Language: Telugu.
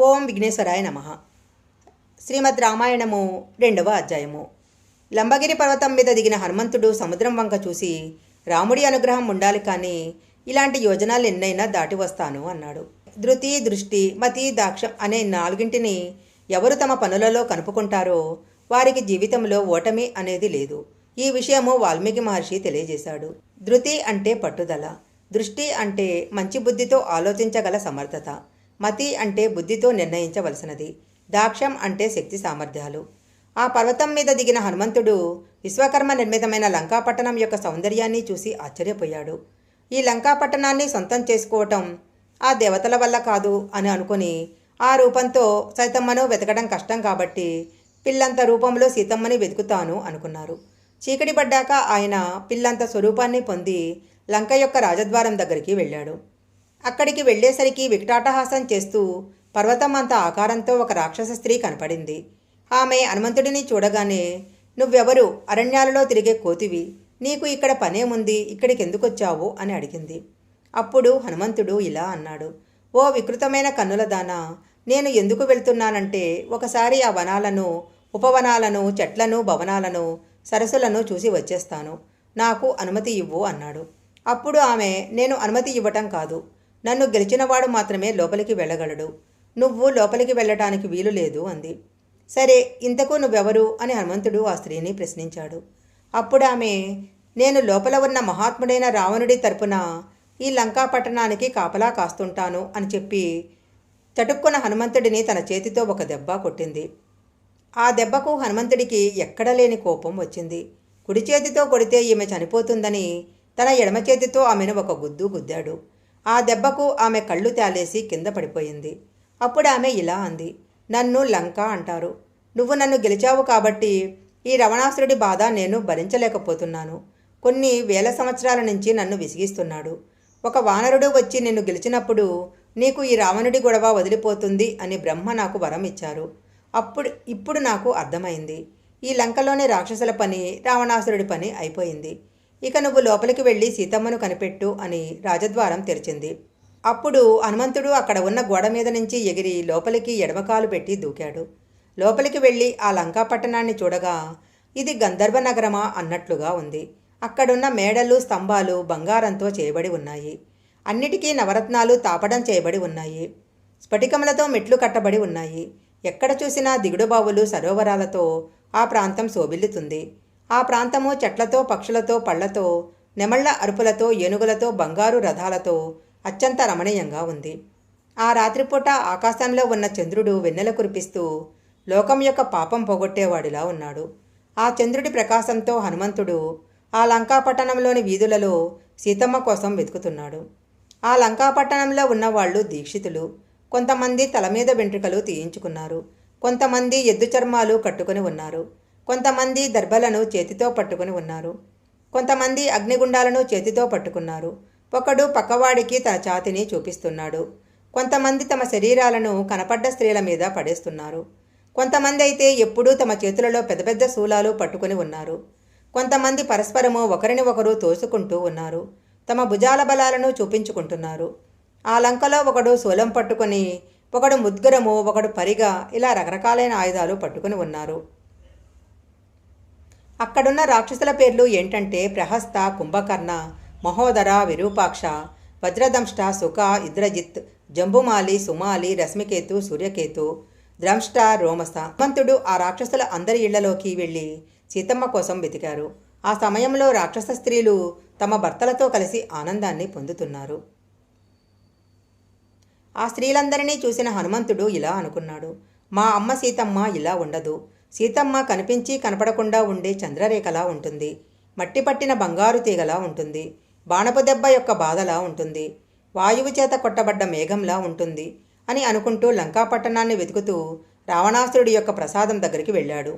ఓం విఘ్నేశ్వరాయ నమః. శ్రీమద్ రామాయణము 2వ అధ్యాయము. లంబగిరి పర్వతం మీద దిగిన హనుమంతుడు సముద్రం వంక చూసి, రాముడి అనుగ్రహం ఉండాలి కానీ ఇలాంటి యోజనాలు ఎన్నైనా దాటి వస్తాను అన్నాడు. ధృతి, దృష్టి, మతి, దాక్షం అనే 4ంటిని ఎవరు తమ పనులలో కనుపుకుంటారో వారికి జీవితంలో ఓటమి అనేది లేదు. ఈ విషయము వాల్మీకి మహర్షి తెలియజేశాడు. ధృతి అంటే పట్టుదల, దృష్టి అంటే మంచి బుద్ధితో ఆలోచించగల సమర్థత, మతి అంటే బుద్ధితో నిర్ణయించవలసినది, దాక్ష్యం అంటే శక్తి సామర్థ్యాలు. ఆ పర్వతం మీద దిగిన హనుమంతుడు విశ్వకర్మ నిర్మితమైన లంకాపట్టణం యొక్క సౌందర్యాన్ని చూసి ఆశ్చర్యపోయాడు. ఈ లంకాపట్టణాన్ని సొంతం చేసుకోవటం ఆ దేవతల వల్ల కాదు అని అనుకుని ఆ రూపంతో సీతమ్మను వెతకడం కష్టం కాబట్టి పిల్లంత రూపంలో సీతమ్మని వెతుకుతాను అనుకున్నారు. చీకటి పడ్డాక ఆయన పిల్లంత స్వరూపాన్ని పొంది లంక యొక్క రాజద్వారం దగ్గరికి వెళ్ళాడు. అక్కడికి వెళ్ళేసరికి వికటాటహాసం చేస్తూ పర్వతం అంత ఆకారంతో ఒక రాక్షస స్త్రీ కనపడింది. ఆమె హనుమంతుడిని చూడగానే, నువ్వెవరు? అరణ్యాలలో తిరిగే కోతివి, నీకు ఇక్కడ పనేముంది, ఇక్కడికి ఎందుకొచ్చావు అని అడిగింది. అప్పుడు హనుమంతుడు ఇలా అన్నాడు. ఓ వికృతమైన కన్నుల దానా, నేను ఎందుకు వెళ్తున్నానంటే ఒకసారి ఆ వనాలను, ఉపవనాలను, చెట్లను, భవనాలను, సరస్సులను చూసి వచ్చేస్తాను. నాకు అనుమతి ఇవ్వు అన్నాడు. అప్పుడు ఆమె, నేను అనుమతి ఇవ్వటం కాదు, నన్ను గెలిచినవాడు మాత్రమే లోపలికి వెళ్ళగలడు, నువ్వు లోపలికి వెళ్ళటానికి వీలు లేదు అంది. సరే, ఇంతకు నువ్వెవరు అని హనుమంతుడు ఆ స్త్రీని ప్రశ్నించాడు. అప్పుడు ఆమె, నేను లోపల ఉన్న మహాత్ముడైన రావణుడి తరపున ఈ లంకాపట్టణానికి కాపలా కాస్తుంటాను అని చెప్పి చటుక్కున హనుమంతుడిని తన చేతితో ఒక దెబ్బ కొట్టింది. ఆ దెబ్బకు హనుమంతుడికి ఎక్కడలేని కోపం వచ్చింది. కుడి చేతితో కొడితే ఈమె చనిపోతుందని తన ఎడమ చేతితో ఆమెను ఒక గుద్దు గుద్దాడు. ఆ దెబ్బకు ఆమె కళ్ళు తేలేసి కింద పడిపోయింది. అప్పుడు ఆమె ఇలా అంది. నన్ను లంక అంటారు, నువ్వు నన్ను గెలిచావు కాబట్టి ఈ రావణాసురుడి బాధ నేను భరించలేకపోతున్నాను. కొన్ని వేల సంవత్సరాల నుంచి నన్ను విసిగిస్తున్నాడు. ఒక వానరుడు వచ్చి నిన్ను గెలిచినప్పుడు నీకు ఈ రావణుడి గొడవ వదిలిపోతుంది అని బ్రహ్మ నాకు వరం ఇచ్చారు. ఇప్పుడు నాకు అర్థమైంది. ఈ లంకలోని రాక్షసుల పని, రావణాసురుడి పని అయిపోయింది. ఇక నువ్వు లోపలికి వెళ్ళి సీతమ్మను కనిపెట్టు అని రాజద్వారం తెరిచింది. అప్పుడు హనుమంతుడు అక్కడ ఉన్న గోడ మీద నుంచి ఎగిరి లోపలికి ఎడమకాలు పెట్టి దూకాడు. లోపలికి వెళ్ళి ఆ లంకాపట్టణాన్ని చూడగా ఇది గంధర్వ నగరమా అన్నట్లుగా ఉంది. అక్కడున్న మేడలు, స్తంభాలు బంగారంతో చేయబడి ఉన్నాయి. అన్నిటికీ నవరత్నాలు తాపడం చేయబడి ఉన్నాయి. స్ఫటికములతో మెట్లు కట్టబడి ఉన్నాయి. ఎక్కడ చూసినా దిగుడుబావులు, సరోవరాలతో ఆ ప్రాంతం శోభిల్లుతుంది. ఆ ప్రాంతము చెట్లతో, పక్షులతో, పళ్లతో, నెమళ్ల అరుపులతో, ఏనుగులతో, బంగారు రథాలతో అత్యంత రమణీయంగా ఉంది. ఆ రాత్రిపూట ఆకాశంలో ఉన్న చంద్రుడు వెన్నెల కురిపిస్తూ లోకం యొక్క పాపం పోగొట్టేవాడిలా ఉన్నాడు. ఆ చంద్రుడి ప్రకాశంతో హనుమంతుడు ఆ లంకాపట్టణంలోని వీధులలో సీతమ్మ కోసం వెతుకుతున్నాడు. ఆ లంకాపట్టణంలో ఉన్నవాళ్లు దీక్షితులు. కొంతమంది తల మీద వెంట్రుకలు తీయించుకున్నారు. కొంతమంది ఎద్దు చర్మాలు కట్టుకుని ఉన్నారు. కొంతమంది దర్భలను చేతితో పట్టుకుని ఉన్నారు. కొంతమంది అగ్నిగుండాలను చేతితో పట్టుకున్నారు. ఒకడు పక్కవాడికి తన ఛాతిని చూపిస్తున్నాడు. కొంతమంది తమ శరీరాలను కనపడ్డ స్త్రీల మీద పడేస్తున్నారు. కొంతమంది అయితే ఎప్పుడూ తమ చేతులలో పెద్ద పెద్ద శూలాలు పట్టుకుని ఉన్నారు. కొంతమంది పరస్పరము ఒకరిని ఒకరు తోసుకుంటూ ఉన్నారు. తమ భుజాల బలాలను చూపించుకుంటున్నారు. ఆ లంకలో ఒకడు శూలం పట్టుకొని, ఒకడు ముద్గరము, ఒకడు పరిగా, ఇలా రకరకాలైన ఆయుధాలు పట్టుకుని ఉన్నారు. అక్కడున్న రాక్షసుల పేర్లు ఏంటంటే ప్రహస్త, కుంభకర్ణ, మహోదర, విరూపాక్ష, వజ్రదంష్ట, సుఖ, ఇంద్రజిత్, జంబుమాలి, సుమాలి, రశ్మికేతు, సూర్యకేతు, ద్రంష్ట, రోమస. హనుమంతుడు ఆ రాక్షసుల అందరి ఇళ్లలోకి వెళ్ళి సీతమ్మ కోసం వెతికారు. ఆ సమయంలో రాక్షస స్త్రీలు తమ భర్తలతో కలిసి ఆనందాన్ని పొందుతున్నారు. ఆ స్త్రీలందరినీ చూసిన హనుమంతుడు ఇలా అనుకున్నాడు. మా అమ్మ సీతమ్మ ఇలా ఉండదు. సీతమ్మ కనిపించి కనపడకుండా ఉండే చంద్రరేఖలా ఉంటుంది. మట్టి పట్టిన బంగారు తీగలా ఉంటుంది. బాణపు దెబ్బ యొక్క బాధలా ఉంటుంది. వాయువు చేత కొట్టబడ్డ మేఘంలా ఉంటుంది అని అనుకుంటూ లంకాపట్టణాన్ని వెతుకుతూ రావణాసురుడి యొక్క ప్రసాదం దగ్గరికి వెళ్ళాడు.